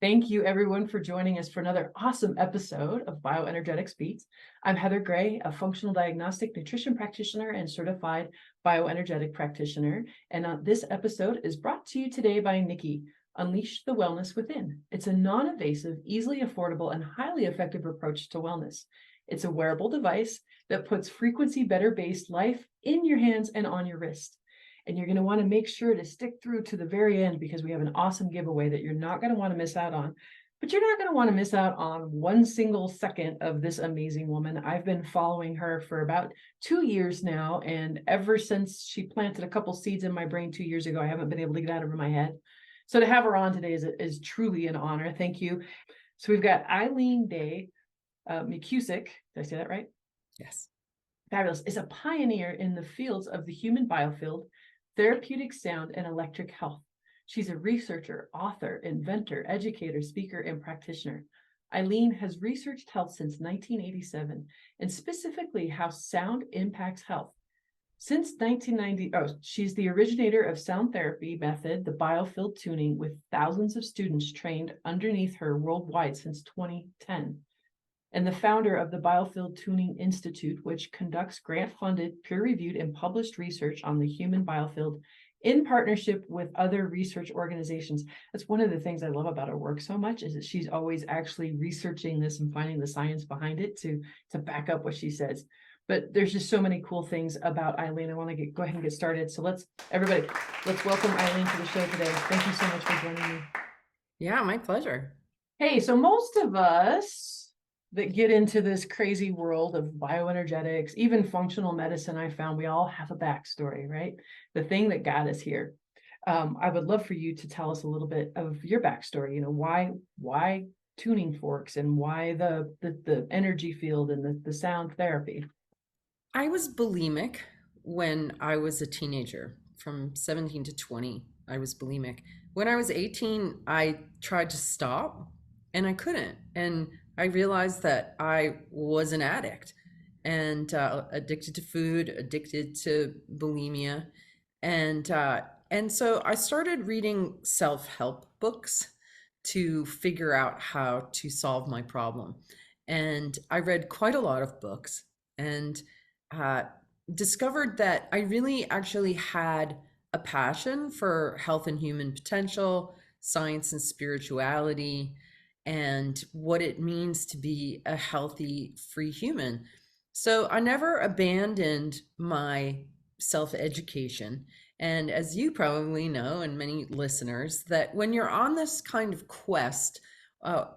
Thank you, everyone, for joining us for another awesome episode of Bioenergetics Beats. I'm Heather Gray, a functional diagnostic nutrition practitioner and certified bioenergetic practitioner. And this episode is brought to you today by Nikki, Unleash the Wellness Within. It's a non-invasive, easily affordable, and highly effective approach to wellness. It's a wearable device that puts frequency better based life in your hands and on your wrist. And you're going to want to make sure to stick through to the very end because we have an awesome giveaway that you're not going to want to miss out on. But you're not going to want to miss out on one single second of this amazing woman. I've been following her for about 2 years now. And ever since she planted a couple seeds in my brain 2 years ago, I haven't been able to get out of my head. So to have her on today is truly an honor. Thank you. So we've got Eileen Day McKusick. Did I say that right? Yes. Fabulous. Is a pioneer in the fields of the human biofield, therapeutic sound, and electric health. She's a researcher, author, inventor, educator, speaker, and practitioner. Eileen has researched health since 1987, and specifically how sound impacts health. Since 1990, she's the originator of sound therapy method, the Biofield Tuning, with thousands of students trained underneath her worldwide since 2010. And the founder of the Biofield Tuning Institute, which conducts grant-funded, peer-reviewed, and published research on the human biofield in partnership with other research organizations. That's one of the things I love about her work so much, is that she's always actually researching this and finding the science behind it to back up what she says. But there's just so many cool things about Eileen. I want to go ahead and get started. So let's welcome Eileen to the show today. Thank you so much for joining me. Yeah, my pleasure. Hey, so most of us that get into this crazy world of bioenergetics, even functional medicine, I found we all have a backstory, right? The thing that got us here. I would love for you to tell us a little bit of your backstory. You know, why tuning forks and why the energy field and the sound therapy. I was bulimic when I was a teenager. From 17 to 20, I was bulimic. When I was 18, I tried to stop and I couldn't. And I realized that I was an addict and addicted to food, addicted to bulimia. And so I started reading self-help books to figure out how to solve my problem. And I read quite a lot of books and uh, discovered that I really actually had a passion for health and human potential, science and spirituality, and what it means to be a healthy, free human. So I never abandoned my self-education. And as you probably know, and many listeners, that when you're on this kind of quest,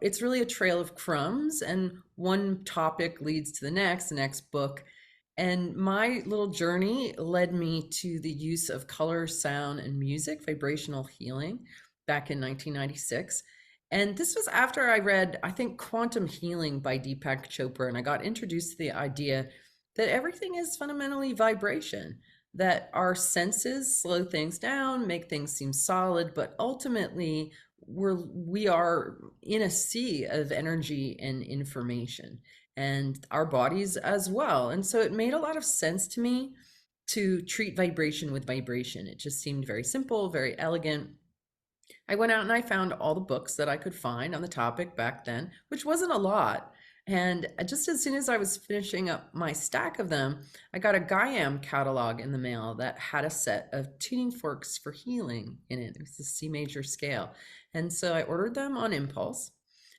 it's really a trail of crumbs, and one topic leads to the next book. And my little journey led me to the use of color, sound, and music, vibrational healing, back in 1996. And this was after I read, I think, Quantum Healing by Deepak Chopra, and I got introduced to the idea that everything is fundamentally vibration, that our senses slow things down, make things seem solid, but ultimately we are in a sea of energy and information, and our bodies as well. And so it made a lot of sense to me to treat vibration with vibration. It just seemed very simple, very elegant. I went out and I found all the books that I could find on the topic back then, which wasn't a lot. And just as soon as I was finishing up my stack of them, I got a Gaiam catalog in the mail that had a set of tuning forks for healing in it. It was the C major scale. And so I ordered them on impulse.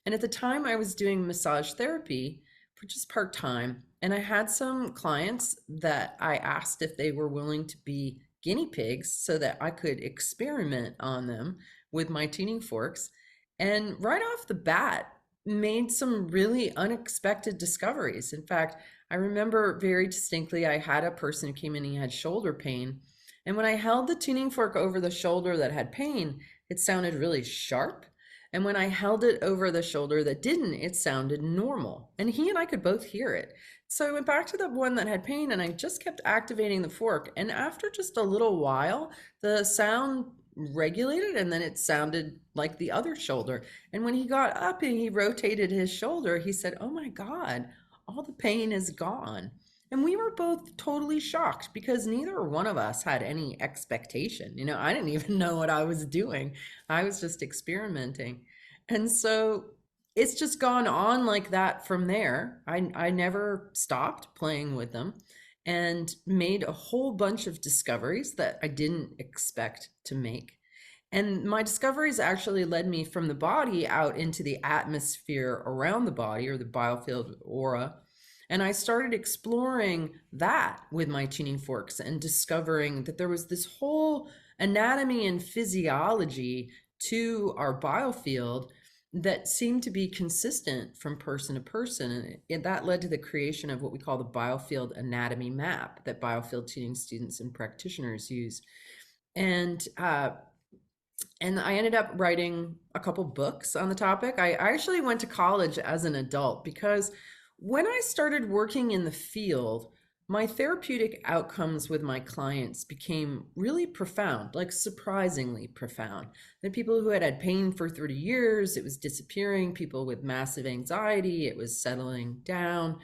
And at the time I was doing massage therapy for just part-time. And I had some clients that I asked if they were willing to be guinea pigs so that I could experiment on them with my tuning forks. And right off the bat, made some really unexpected discoveries. In fact, I remember very distinctly, I had a person who came in and he had shoulder pain. And when I held the tuning fork over the shoulder that had pain, it sounded really sharp. And when I held it over the shoulder that didn't, it sounded normal. And he and I could both hear it. So I went back to the one that had pain and I just kept activating the fork. And after just a little while, the sound regulated and then it sounded like the other shoulder. And when he got up and he rotated his shoulder, he said, "Oh my God, all the pain is gone." And we were both totally shocked because neither one of us had any expectation. I didn't even know what I was doing. I was just experimenting. And so it's just gone on like that from there. I never stopped playing with them and made a whole bunch of discoveries that I didn't expect to make. And my discoveries actually led me from the body out into the atmosphere around the body, or the biofield aura. And I started exploring that with my tuning forks and discovering that there was this whole anatomy and physiology to our biofield that seemed to be consistent from person to person. And that led to the creation of what we call the biofield anatomy map that biofield tuning students and practitioners use. And I ended up writing a couple books on the topic. I actually went to college as an adult because when I started working in the field, my therapeutic outcomes with my clients became really profound, like surprisingly profound. The people who had pain for 30 years, it was disappearing. People with massive anxiety, it was settling down.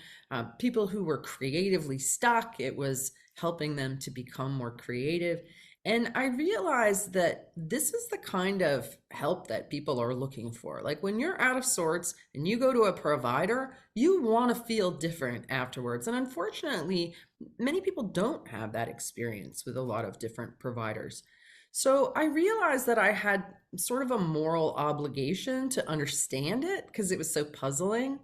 People who were creatively stuck, it was helping them to become more creative. And I realized that this is the kind of help that people are looking for. Like when you're out of sorts and you go to a provider, you want to feel different afterwards. And unfortunately, many people don't have that experience with a lot of different providers. So I realized that I had sort of a moral obligation to understand it because it was so puzzling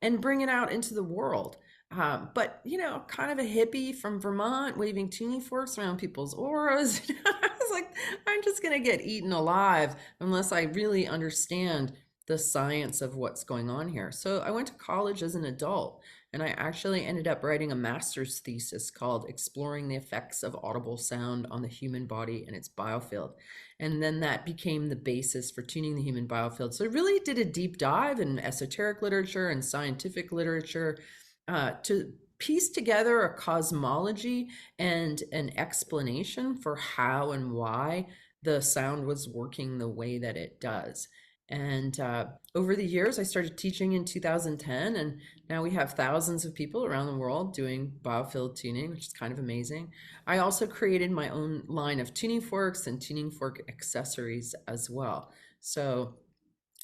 and bring it out into the world. But kind of a hippie from Vermont waving tuning forks around people's auras. I was like, I'm just going to get eaten alive unless I really understand the science of what's going on here. So I went to college as an adult, and I actually ended up writing a master's thesis called Exploring the Effects of Audible Sound on the Human Body and its Biofield. And then that became the basis for tuning the human biofield. So I really did a deep dive in esoteric literature and scientific literature to piece together a cosmology and an explanation for how and why the sound was working the way that it does. And over the years, I started teaching in 2010, and now we have thousands of people around the world doing biofield tuning, which is kind of amazing. I also created my own line of tuning forks and tuning fork accessories as well. So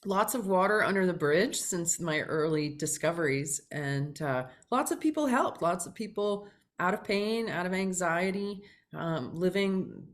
lots of water under the bridge since my early discoveries, and lots of people helped. Lots of people out of pain, out of anxiety, living,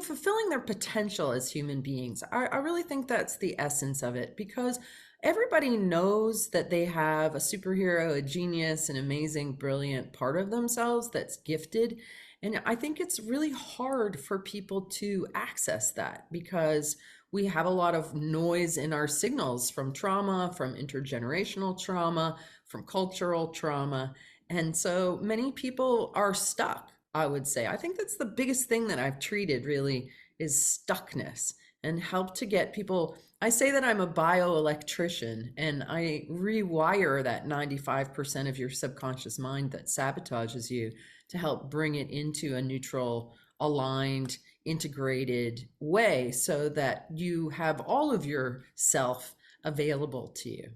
fulfilling their potential as human beings. I really think that's the essence of it, because everybody knows that they have a superhero, a genius, an amazing, brilliant part of themselves that's gifted. And I think it's really hard for people to access that because we have a lot of noise in our signals from trauma, from intergenerational trauma, from cultural trauma. And so many people are stuck, I would say. I think that's the biggest thing that I've treated really is stuckness, and help to get people. I say that I'm a bioelectrician, and I rewire that 95% of your subconscious mind that sabotages you to help bring it into a neutral, aligned, integrated way so that you have all of your self available to you.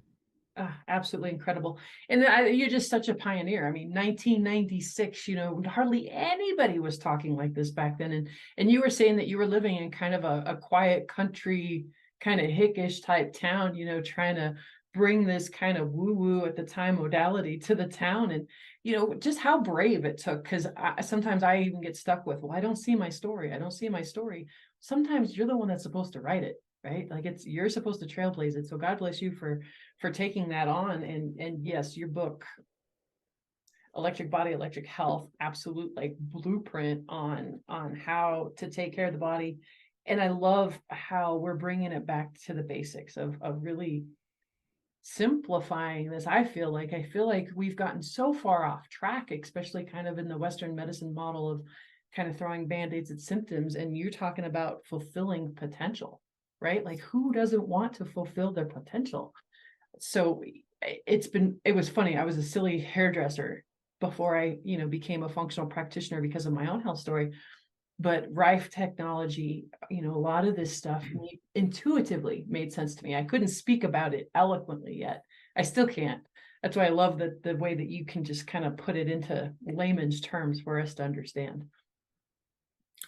Absolutely incredible. And you're just such a pioneer. I mean, 1996, hardly anybody was talking like this back then. And you were saying that you were living in kind of a quiet country, kind of hickish type town, trying to bring this kind of woo-woo at the time modality to the town. And, just how brave it took. Because sometimes I even get stuck with, well, I don't see my story. I don't see my story. Sometimes you're the one that's supposed to write it, right? Like you're supposed to trailblaze it. So God bless you for taking that on. And yes, your book, Electric Body, Electric Health, absolute like blueprint on how to take care of the body. And I love how we're bringing it back to the basics of really simplifying this. I feel like we've gotten so far off track, especially kind of in the Western medicine model of kind of throwing band-aids at symptoms. And you're talking about fulfilling potential, right? Like who doesn't want to fulfill their potential? So it was funny. I was a silly hairdresser before I, became a functional practitioner because of my own health story. But Rife technology, a lot of this stuff intuitively made sense to me. I couldn't speak about it eloquently yet. I still can't. That's why I love the way that you can just kind of put it into layman's terms for us to understand.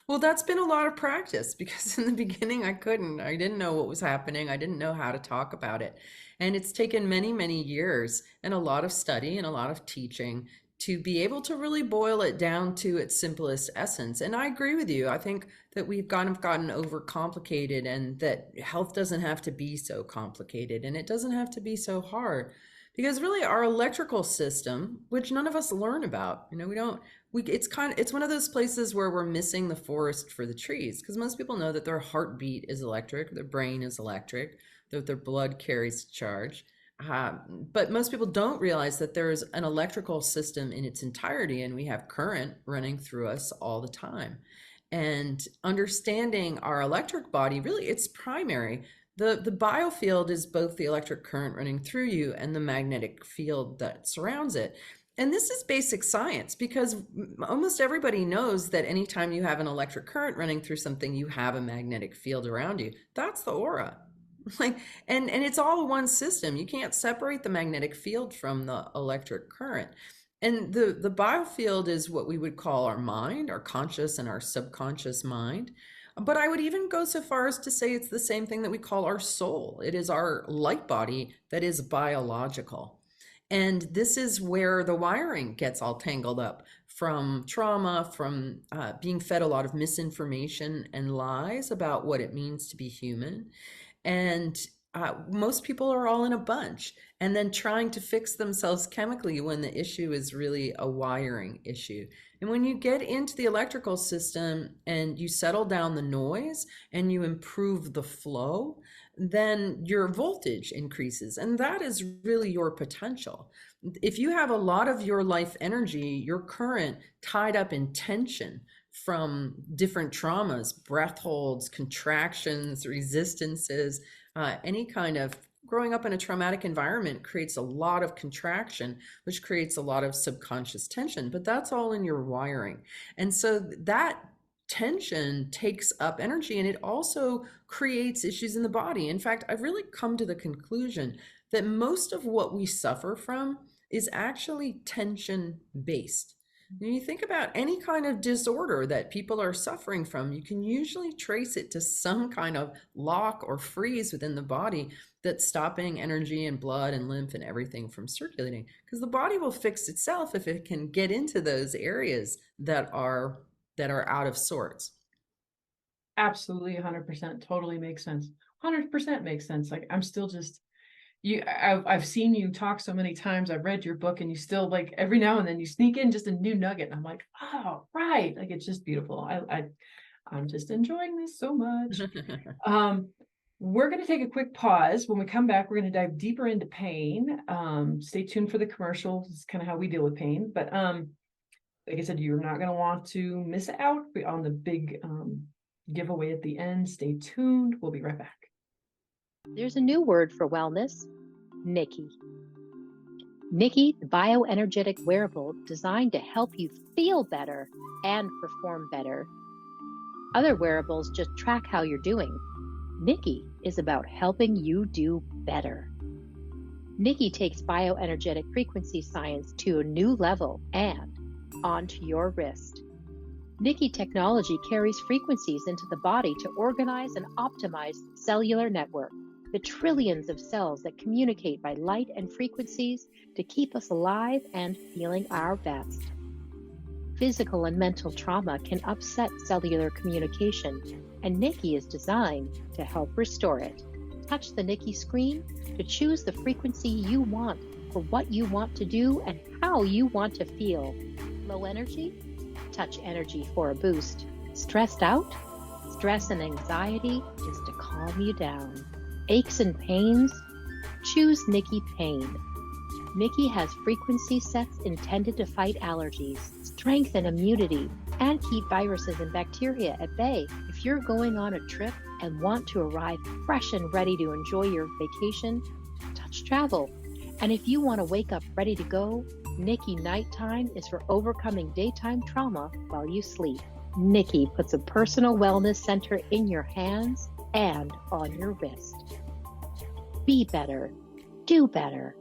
Well, that's been a lot of practice because in the beginning I couldn't. I didn't know what was happening. I didn't know how to talk about it. And it's taken many, many years and a lot of study and a lot of teaching to be able to really boil it down to its simplest essence. And I agree with you. I think that we've kind of gotten overcomplicated and that health doesn't have to be so complicated and it doesn't have to be so hard. Because really our electrical system, which none of us learn about, we don't it's one of those places where we're missing the forest for the trees because most people know that their heartbeat is electric, their brain is electric, that their blood carries charge. But most people don't realize that there's an electrical system in its entirety and we have current running through us all the time. And understanding our electric body, really, it's primary. The biofield is both the electric current running through you and the magnetic field that surrounds it. And this is basic science because almost everybody knows that anytime you have an electric current running through something, you have a magnetic field around you. That's the aura. And it's all one system. You can't separate the magnetic field from the electric current. And the biofield is what we would call our mind, our conscious and our subconscious mind. But I would even go so far as to say it's the same thing that we call our soul. It is our light body that is biological. And this is where the wiring gets all tangled up from trauma, from being fed a lot of misinformation and lies about what it means to be human. And most people are all in a bunch and then trying to fix themselves chemically when the issue is really a wiring issue. And when you get into the electrical system and you settle down the noise and you improve the flow, then your voltage increases. And that is really your potential. If you have a lot of your life energy, your current tied up in tension from different traumas, breath holds, contractions, resistances, any kind of growing up in a traumatic environment creates a lot of contraction, which creates a lot of subconscious tension, but that's all in your wiring. And so that tension takes up energy and it also creates issues in the body. In fact, I've really come to the conclusion that most of what we suffer from is actually tension based. When you think about any kind of disorder that people are suffering from, you can usually trace it to some kind of lock or freeze within the body that's stopping energy and blood and lymph and everything from circulating. Because the body will fix itself if it can get into those areas that are out of sorts. Absolutely, 100%. Totally makes sense. 100% makes sense. Like I'm still just I've seen you talk so many times. I've read your book, and you still like every now and then you sneak in just a new nugget, and I'm like, oh, right. Like it's just beautiful. I'm just enjoying this so much. We're going to take a quick pause. When we come back, we're going to dive deeper into pain. Stay tuned for the commercial. This is kind of how we deal with pain. But like I said, you're not going to want to miss out on the big giveaway at the end. Stay tuned. We'll be right back. There's a new word for wellness, Nikki. Nikki, the bioenergetic wearable designed to help you feel better and perform better. Other wearables just track how you're doing. Nikki is about helping you do better. Nikki takes bioenergetic frequency science to a new level and onto your wrist. Nikki technology carries frequencies into the body to organize and optimize the cellular network, the trillions of cells that communicate by light and frequencies to keep us alive and feeling our best. Physical and mental trauma can upset cellular communication, and Nikki is designed to help restore it. Touch the Nikki screen to choose the frequency you want for what you want to do and how you want to feel. Low energy? Touch energy for a boost. Stressed out? Stress and anxiety is to calm you down. Aches and pains? Choose Nikki Pain. Nikki has frequency sets intended to fight allergies, strengthen immunity, and keep viruses and bacteria at bay. If you're going on a trip and want to arrive fresh and ready to enjoy your vacation, touch travel. And if you want to wake up ready to go, Nikki Nighttime is for overcoming daytime trauma while you sleep. Nikki puts a personal wellness center in your hands and on your wrist. Be better. Do better.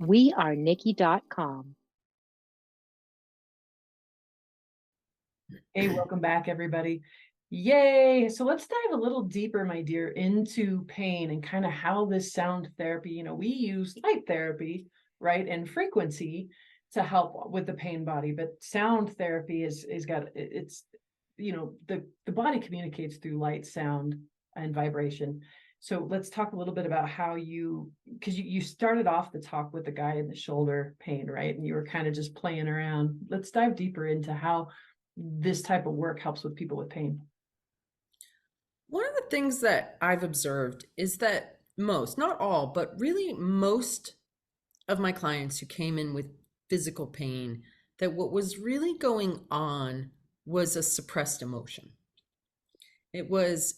We are Nikki.com. Hey, welcome back, everybody. Yay. So let's dive a little deeper, my dear, into pain and kind of how this sound therapy, we use light therapy, right, and frequency to help with the pain body, but sound therapy is got it's the body communicates through light, sound, and vibration. So let's talk a little bit about how because you started off the talk with the guy in the shoulder pain, right? And you were kind of just playing around. Let's dive deeper into how this type of work helps with people with pain. One of the things that I've observed is that most, not all, but really most of my clients who came in with physical pain, that what was really going on was a suppressed emotion. It was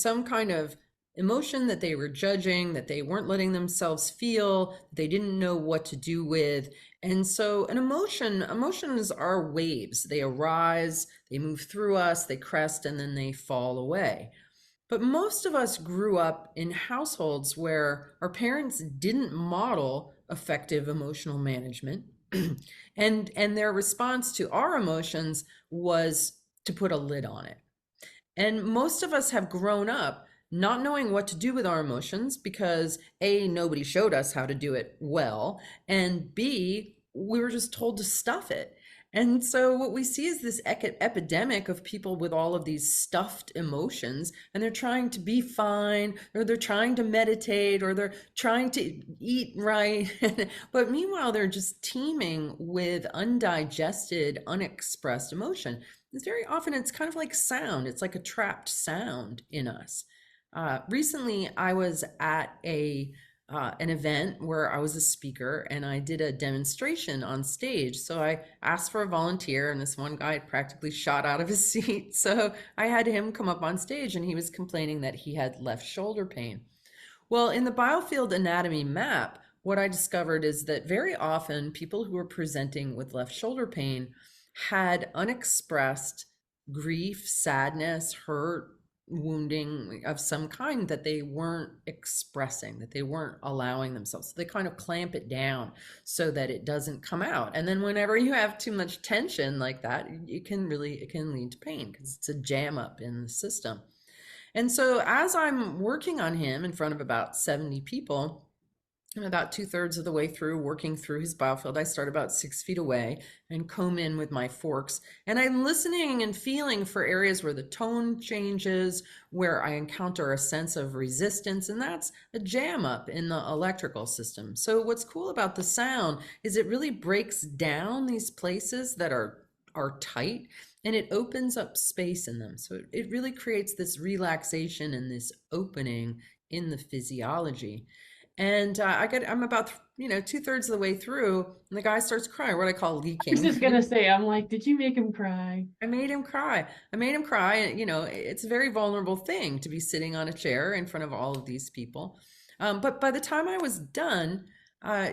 some kind of emotion that they were judging, that they weren't letting themselves feel, they didn't know what to do with. And so emotions are waves. They arise, they move through us, they crest, and then they fall away. But most of us grew up in households where our parents didn't model effective emotional management. and their response to our emotions was to put a lid on it. And most of us have grown up not knowing what to do with our emotions because A, nobody showed us how to do it well, and B, we were just told to stuff it. And so what we see is this epidemic of people with all of these stuffed emotions, and they're trying to be fine, or they're trying to meditate, or they're trying to eat right. But meanwhile, they're just teeming with undigested, unexpressed emotion. It's very often, it's kind of like sound. It's like a trapped sound in us. Recently, I was at an event where I was a speaker and I did a demonstration on stage. So I asked for a volunteer, and this one guy had practically shot out of his seat. So I had him come up on stage, and he was complaining that he had left shoulder pain. Well, in the Biofield anatomy map, what I discovered is that very often people who were presenting with left shoulder pain had unexpressed grief, sadness, hurt, wounding of some kind that they weren't expressing, that they weren't allowing themselves. So they kind of clamp it down so that it doesn't come out. And then whenever you have too much tension like that, it can lead to pain because it's a jam up in the system. And so as I'm working on him in front of about 70 people, I'm about 2/3 of the way through working through his biofield. I start about 6 feet away and comb in with my forks. And I'm listening and feeling for areas where the tone changes, where I encounter a sense of resistance, and that's a jam up in the electrical system. So what's cool about the sound is it really breaks down these places that are tight, and it opens up space in them. So it really creates this relaxation and this opening in the physiology. And I'm about 2/3 of the way through, and the guy starts crying, what I call I was leaking. just gonna say, I'm like, did you make him cry? I made him cry. And it's a very vulnerable thing to be sitting on a chair in front of all of these people. But by the time I was done,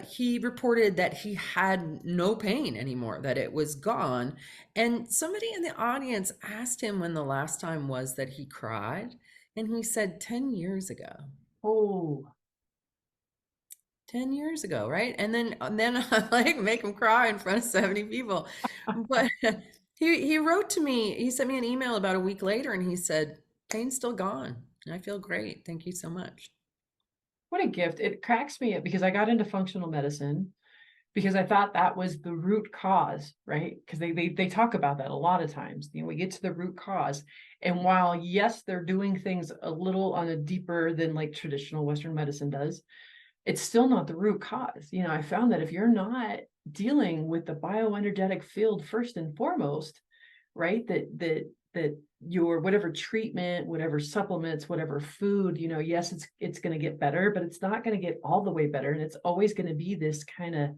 he reported that he had no pain anymore, that it was gone. And somebody in the audience asked him when the last time was that he cried, and he said 10 years ago. Oh, 10 years ago, right? And then I like make him cry in front of 70 people. But he wrote to me, he sent me an email about a week later, and he said, pain's still gone. And I feel great. Thank you so much. what a gift. It cracks me up because I got into functional medicine because I thought that was the root cause, right? Because they talk about that a lot of times. We get to the root cause. And while, yes, they're doing things a little on a deeper than like traditional Western medicine does, it's still not the root cause. I found that if you're not dealing with the bioenergetic field first and foremost, right, that your whatever treatment, whatever supplements, whatever food, yes, it's going to get better, but it's not going to get all the way better. And it's always going to be this kind of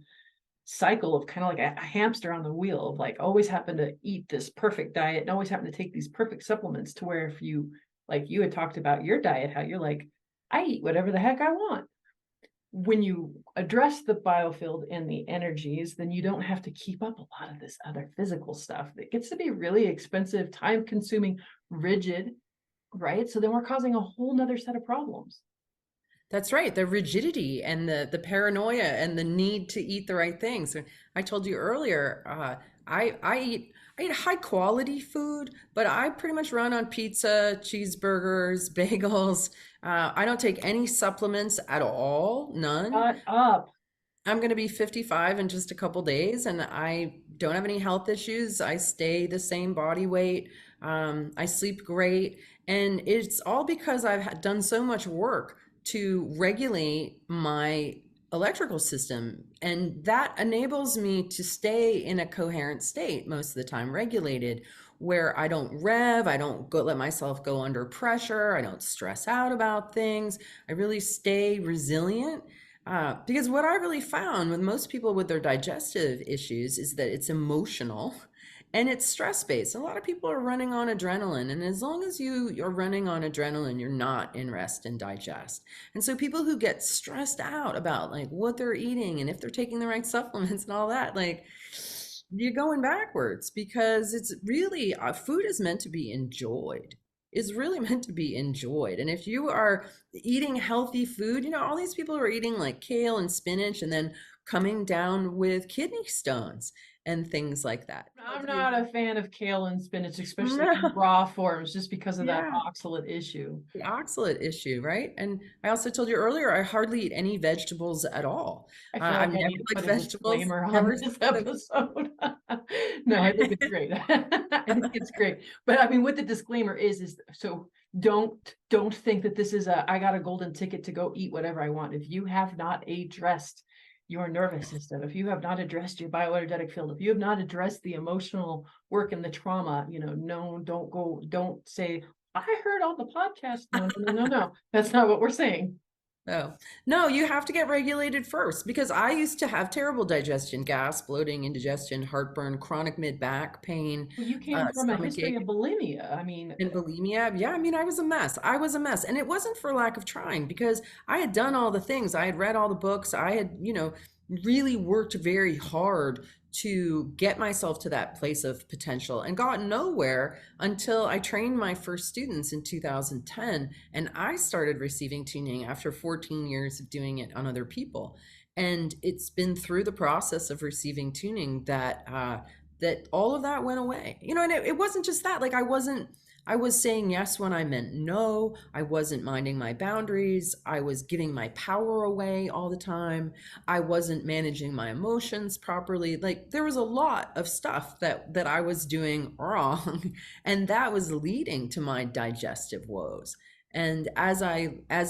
cycle of kind of like a hamster on the wheel of like always happen to eat this perfect diet and always happen to take these perfect supplements to where if you, like you had talked about your diet, how you're like, I eat whatever the heck I want. When you address the biofield and the energies, then you don't have to keep up a lot of this other physical stuff that gets to be really expensive, time consuming, rigid, right? So then we're causing a whole nother set of problems. That's right. The rigidity and the paranoia and the need to eat the right things. I told you earlier, I eat high quality food, but I pretty much run on pizza, cheeseburgers, bagels. I don't take any supplements at all, none. Shut up. I'm going to be 55 in just a couple days, and I don't have any health issues. I stay the same body weight. I sleep great. And it's all because done so much work to regulate my electrical system. And that enables me to stay in a coherent state most of the time, regulated, where I don't rev, I don't let myself go under pressure, I don't stress out about things. I really stay resilient. Because what I really found with most people with their digestive issues is that it's emotional and it's stress based. A lot of people are running on adrenaline, and as long as you're running on adrenaline, you're not in rest and digest. And so people who get stressed out about like what they're eating and if they're taking the right supplements and all that, like you're going backwards, because it's really food is meant to be enjoyed, is really meant to be enjoyed. And if you are eating healthy food, all these people are eating like kale and spinach and then coming down with kidney stones and things like that. I'm not a fan of kale and spinach, especially in No. raw forms, just because of that Yeah, oxalate issue. the oxalate issue, right? And I also told you earlier, I hardly eat any vegetables at all. I feel I've like I never need to liked put a vegetables. disclaimer on Never. this episode. No, I think it's great. I think it's great. But I mean, what the disclaimer is so don't think that this is I got a golden ticket to go eat whatever I want. If you have not addressed your nervous system, if you have not addressed your bioenergetic field, if you have not addressed the emotional work and the trauma, no, don't say, I heard on the podcast. No. That's not what we're saying. Oh, no, you have to get regulated first, because I used to have terrible digestion, gas, bloating, indigestion, heartburn, chronic mid-back pain, Well, you came from a stomach history ache, of bulimia. I mean, and bulimia. Yeah, I mean, I was a mess. I was a mess. And it wasn't for lack of trying, because I had done all the things. I had read all the books. I had, really worked very hard to get myself to that place of potential, and got nowhere until I trained my first students in 2010, and I started receiving tuning after 14 years of doing it on other people. And it's been through the process of receiving tuning that that all of that went away. And it wasn't just that. Like I was saying yes when I meant no. I wasn't minding my boundaries. I was giving my power away all the time. I wasn't managing my emotions properly. Like there was a lot of stuff that I was doing wrong, and that was leading to my digestive woes. And as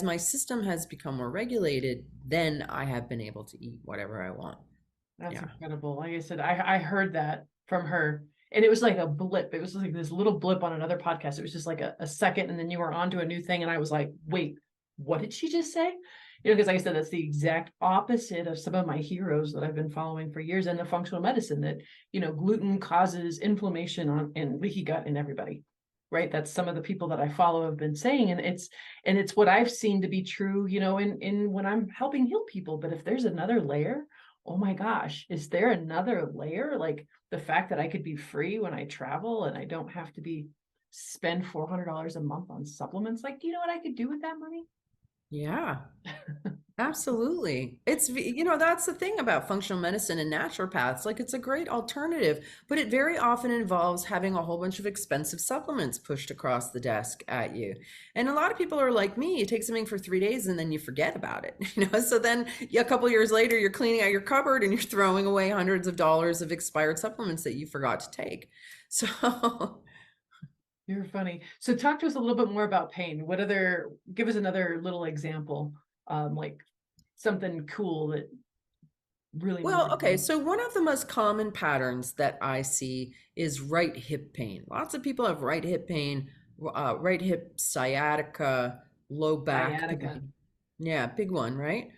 my system has become more regulated, then I have been able to eat whatever I want. that's Yeah. incredible. Like I said, I heard that from her. And it was like a blip. It was like this little blip on another podcast. It was just like a second, and then you were on to a new thing. And I was like, wait, what did she just say? Because like I said, that's the exact opposite of some of my heroes that I've been following for years, and the functional medicine that, gluten causes inflammation and leaky gut in everybody. Right. That's some of the people that I follow have been saying. And it's what I've seen to be true, in when I'm helping heal people. But if there's another layer, oh my gosh, is there another layer? Like the fact that I could be free when I travel and I don't have to spend $400 a month on supplements. Like, do you know what I could do with that money? Yeah. Absolutely. It's, that's the thing about functional medicine and naturopaths. Like, it's a great alternative, but it very often involves having a whole bunch of expensive supplements pushed across the desk at you. And a lot of people are like me, you take something for 3 days and then you forget about it. So then a couple years later, you're cleaning out your cupboard and you're throwing away hundreds of dollars of expired supplements that you forgot to take. So You're funny. So talk to us a little bit more about pain. Give us another little example, like something cool that really. well, okay, so one of the most common patterns that I see is right hip pain. Lots of people have right hip pain, right hip sciatica, low back Sciatica. pain. Yeah, big one, right?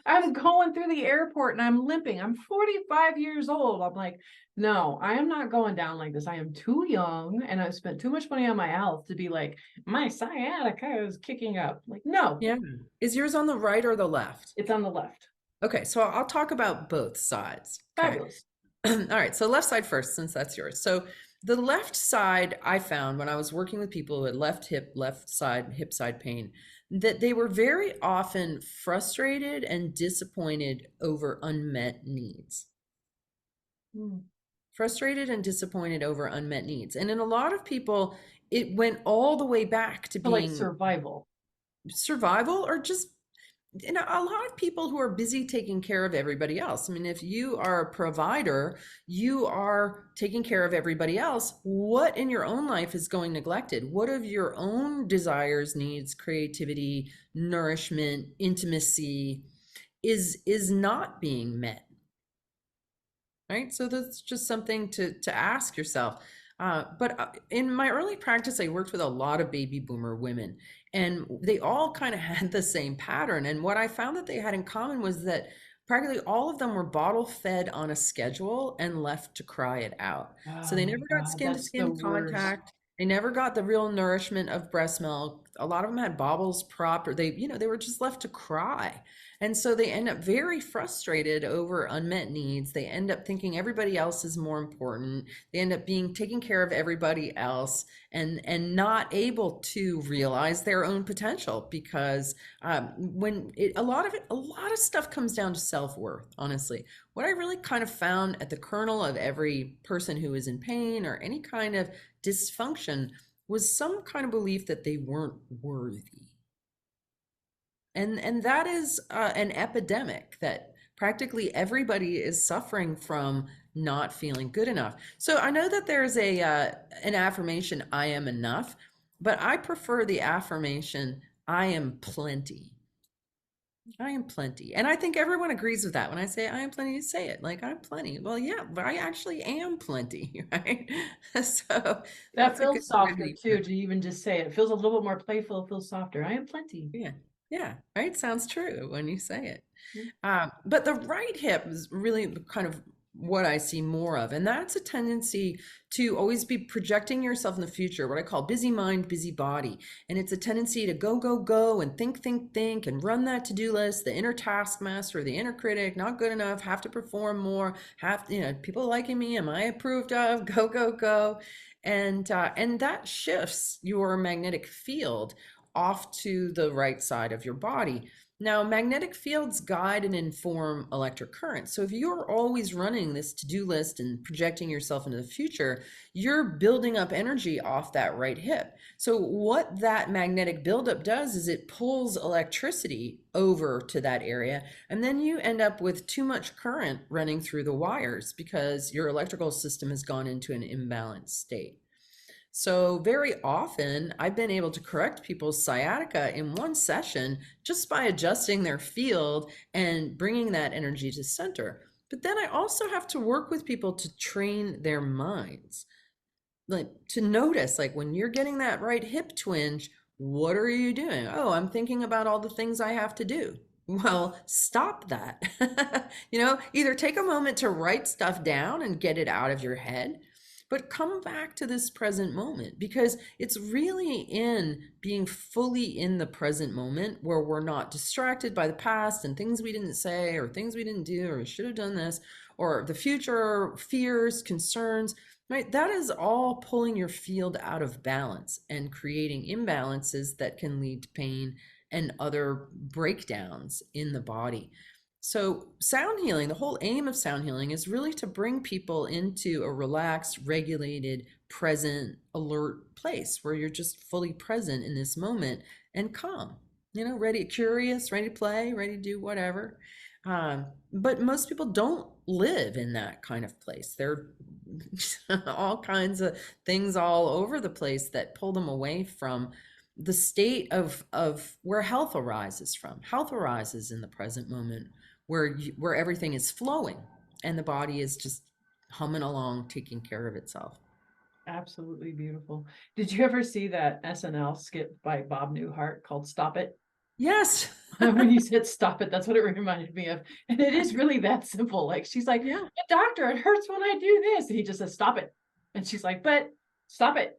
I'm going through the airport and I'm limping. I'm 45 years old. I'm like, no, I am not going down like this. I am too young and I've spent too much money on my health to be like, my sciatica is kicking up. Like, no. Yeah. Is yours on the right or the left? It's on the left. Okay, so I'll talk about both sides. Okay. Fabulous. All right, so left side first, since that's yours. So the left side, I found when I was working with people who had left side, hip side pain, that they were very often frustrated and disappointed over unmet needs. Hmm. frustrated and disappointed over unmet needs. And in a lot of people, it went all the way back to So like being survival. survival, or just, a lot of people who are busy taking care of everybody else. I mean, if you are a provider, you are taking care of everybody else. What in your own life is going neglected? What of your own desires, needs, creativity, nourishment, intimacy is not being met? Right? So that's just something to ask yourself. But in my early practice, I worked with a lot of baby boomer women, and they all kind of had the same pattern. And what I found that they had in common was that practically all of them were bottle fed on a schedule and left to cry it out. So Oh they my never got God, skin to that's the skin worst. contact. They never got the real nourishment of breast milk. A lot of them had baubles propped, or they were just left to cry. And so they end up very frustrated over unmet needs. They end up thinking everybody else is more important. They end up being taking care of everybody else, and not able to realize their own potential, because a lot of stuff comes down to self-worth, honestly. What I really kind of found at the kernel of every person who is in pain or any kind of dysfunction was some kind of belief that they weren't worthy. And that is an epidemic that practically everybody is suffering from, not feeling good enough. So I know that there's an affirmation, I am enough, but I prefer the affirmation, I am plenty. I am plenty. And I think everyone agrees with that. When I say I am plenty, you say it like, I'm plenty. Well, yeah, but I actually am plenty, right? So That that's a good feels softer remedy. too, to even just say it. It feels a little bit more playful, it feels softer. I am plenty. Yeah. Yeah. Right. Sounds true when you say it. Yeah. But the right hip is really kind of what I see more of. And that's a tendency to always be projecting yourself in the future, what I call busy mind, busy body. And it's a tendency to go, go, go and think, think, think and run that to-do list, the inner taskmaster, the inner critic, not good enough, have to perform more, people liking me, am I approved of, go, go, go. And that shifts your magnetic field off to the right side of your body. Now, magnetic fields guide and inform electric currents. So if you're always running this to-do list and projecting yourself into the future, you're building up energy off that right hip. So what that magnetic buildup does is it pulls electricity over to that area, and then you end up with too much current running through the wires because your electrical system has gone into an imbalanced state. So very often I've been able to correct people's sciatica in one session just by adjusting their field and bringing that energy to center. But then I also have to work with people to train their minds, like to notice, like when you're getting that right hip twinge, what are you doing? Oh, I'm thinking about all the things I have to do. Well, stop that. Either take a moment to write stuff down and get it out of your head, but come back to this present moment, because it's really in being fully in the present moment where we're not distracted by the past and things we didn't say or things we didn't do or should have done this, or the future fears, concerns, right? That is all pulling your field out of balance and creating imbalances that can lead to pain and other breakdowns in the body. So sound healing, the whole aim of sound healing is really to bring people into a relaxed, regulated, present, alert place where you're just fully present in this moment and calm, ready, curious, ready to play, ready to do whatever. But most people don't live in that kind of place. There are all kinds of things all over the place that pull them away from the state of where health arises from. Health arises in the present moment, where everything is flowing and the body is just humming along, taking care of itself. Absolutely beautiful. Did you ever see that SNL skit by Bob Newhart called Stop It? Yes. When you said stop it, that's what it reminded me of. And it is really that simple. Like she's like, Yeah. "But doctor, it hurts when I do this." And he just says, "Stop it." And she's like, "But stop it."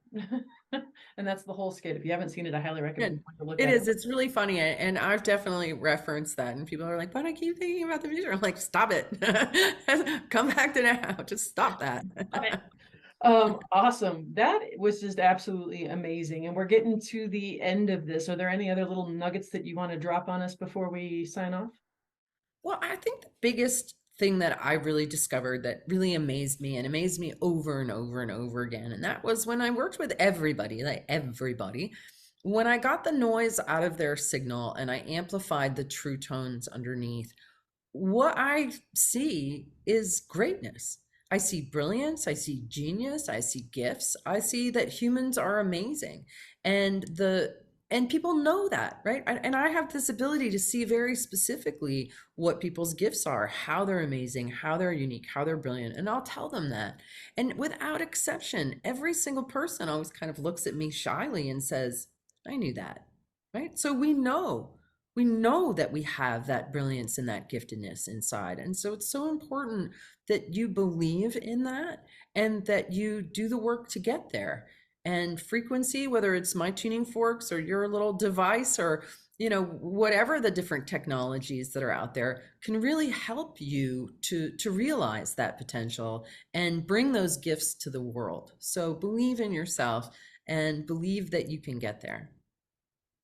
And that's the whole skit. If you haven't seen it, I highly recommend you look It at is. it. It's really funny. And I've definitely referenced that. And people are like, but I keep thinking about the future. I'm like, stop it. Come back to now. Just stop that. Stop it. Awesome. That was just absolutely amazing. And we're getting to the end of this. Are there any other little nuggets that you want to drop on us before we sign off? Well, I think the biggest thing that I really discovered that really amazed me and amazed me over and over and over again. And that was when I worked with everybody, like everybody, when I got the noise out of their signal and I amplified the true tones underneath, what I see is greatness. I see brilliance, I see genius, I see gifts. I see that humans are amazing. And people know that, right? And I have this ability to see very specifically what people's gifts are, how they're amazing, how they're unique, how they're brilliant. And I'll tell them that. And without exception, every single person always kind of looks at me shyly and says, I knew that, right? So we know that we have that brilliance and that giftedness inside. And so it's so important that you believe in that and that you do the work to get there. And frequency, whether it's my tuning forks or your little device or, you know, whatever the different technologies that are out there, can really help you to realize that potential and bring those gifts to the world. So believe in yourself and believe that you can get there.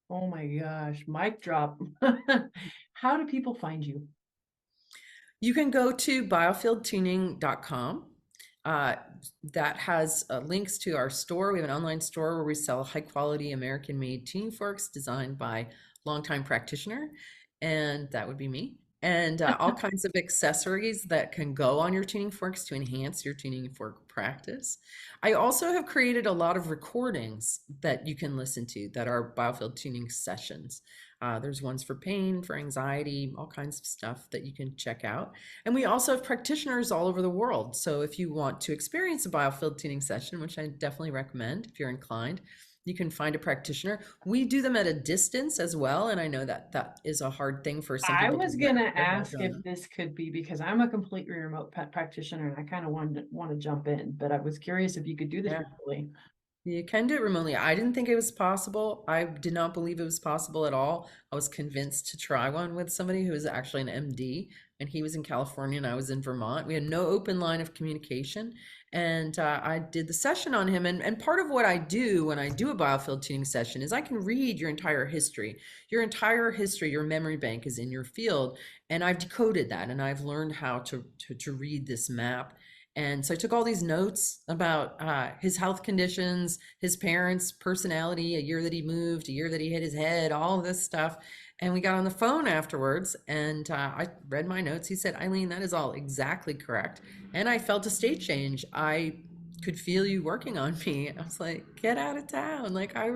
Oh my gosh, mic drop. How do people find you? You can go to biofieldtuning.com. That has links to our store. We have an online store where we sell high quality American made tuning forks designed by longtime practitioner. And that would be me. And all kinds of accessories that can go on your tuning forks to enhance your tuning fork practice. I also have created a lot of recordings that you can listen to that are Biofield tuning sessions. There's ones for pain, for anxiety, all kinds of stuff that you can check out. And we also have practitioners all over the world. So if you want to experience a Biofield tuning session, which I definitely recommend if you're inclined, you can find a practitioner. We do them at a distance as well. And I know that that is a hard thing for some I people to was wrap gonna their heads ask if on. this could be, because I'm a completely remote practitioner and I kind of want to jump in, but I was curious if you could do this Yeah. remotely. You can do it remotely. I didn't think it was possible. I did not believe it was possible at all. I was convinced to try one with somebody who was actually an MD, and he was in California and I was in Vermont. We had no open line of communication, and I did the session on him. And part of what I do when I do a biofield tuning session is I can read your entire history. Your entire history, your memory bank is in your field, and I've decoded that, and I've learned how to read this map. And so I took all these notes about his health conditions, his parents' personality, a year that he moved, a year that he hit his head, all of this stuff. And we got on the phone afterwards and I read my notes. He said, Eileen, that is all exactly correct. And I felt a state change. I could feel you working on me. I was like, get out of town. Like, I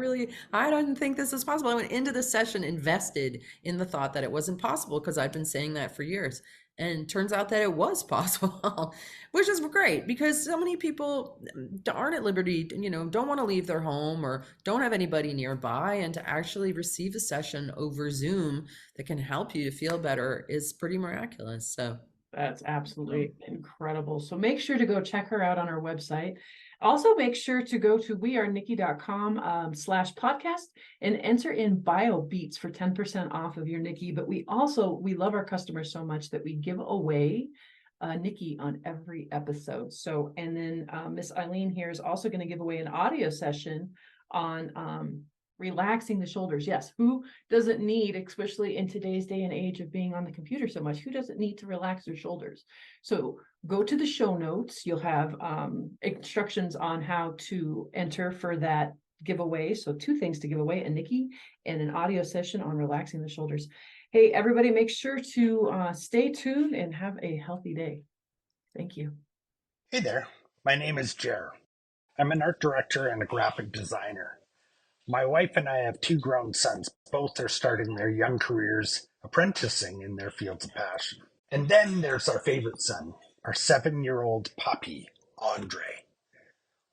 don't think this is possible. I went into the session invested in the thought that it wasn't possible because I've been saying that for years. And turns out that it was possible, which is great because so many people aren't at liberty, you know, don't want to leave their home or don't have anybody nearby. And to actually receive a session over Zoom that can help you to feel better is pretty miraculous. So That's absolutely incredible. So make sure to go check her out on our website. Also, make sure to go to wearenikki.com/podcast and enter in bio beats for 10% off of your Nikki. But we love our customers so much that we give away Nikki on every episode. So, and then Miss Eileen here is also going to give away an audio session on relaxing the shoulders. Yes, who doesn't need, especially in today's day and age of being on the computer so much, who doesn't need to relax their shoulders? So go to the show notes. You'll have instructions on how to enter for that giveaway. So 2 things to give away, a Nikki and an audio session on relaxing the shoulders. Hey, everybody, make sure to stay tuned and have a healthy day. Thank you. Hey there, my name is Jer. I'm an art director and a graphic designer. My wife and I have 2 grown sons. Both are starting their young careers apprenticing in their fields of passion. And then there's our favorite son, our 7-year-old puppy, Andre.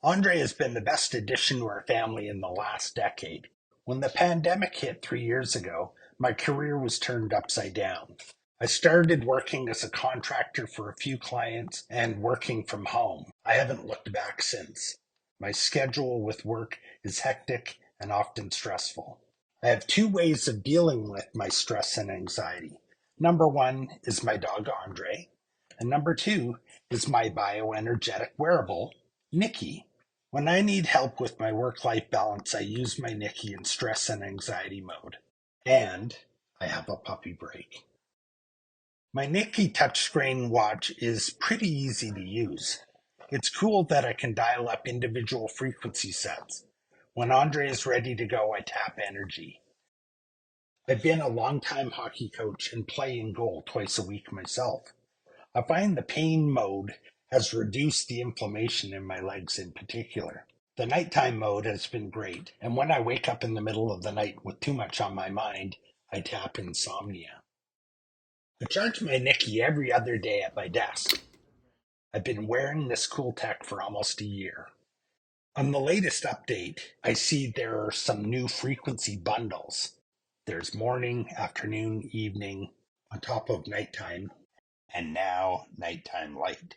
Andre has been the best addition to our family in the last decade. When the pandemic hit 3 years ago, my career was turned upside down. I started working as a contractor for a few clients and working from home. I haven't looked back since. My schedule with work is hectic and often stressful. I have 2 ways of dealing with my stress and anxiety. Number 1 is my dog Andre, and number 2 is my bioenergetic wearable, Nikki. When I need help with my work-life balance, I use my Nikki in stress and anxiety mode. And I have a puppy break. My Nikki touchscreen watch is pretty easy to use. It's cool that I can dial up individual frequency sets. When Andre is ready to go, I tap energy. I've been a longtime hockey coach and play in goal twice a week myself. I find the pain mode has reduced the inflammation in my legs in particular. The nighttime mode has been great, and when I wake up in the middle of the night with too much on my mind, I tap insomnia. I charge my Nikki every other day at my desk. I've been wearing this cool tech for almost a year. On the latest update, I see there are some new frequency bundles. There's morning, afternoon, evening, on top of nighttime, and now nighttime light.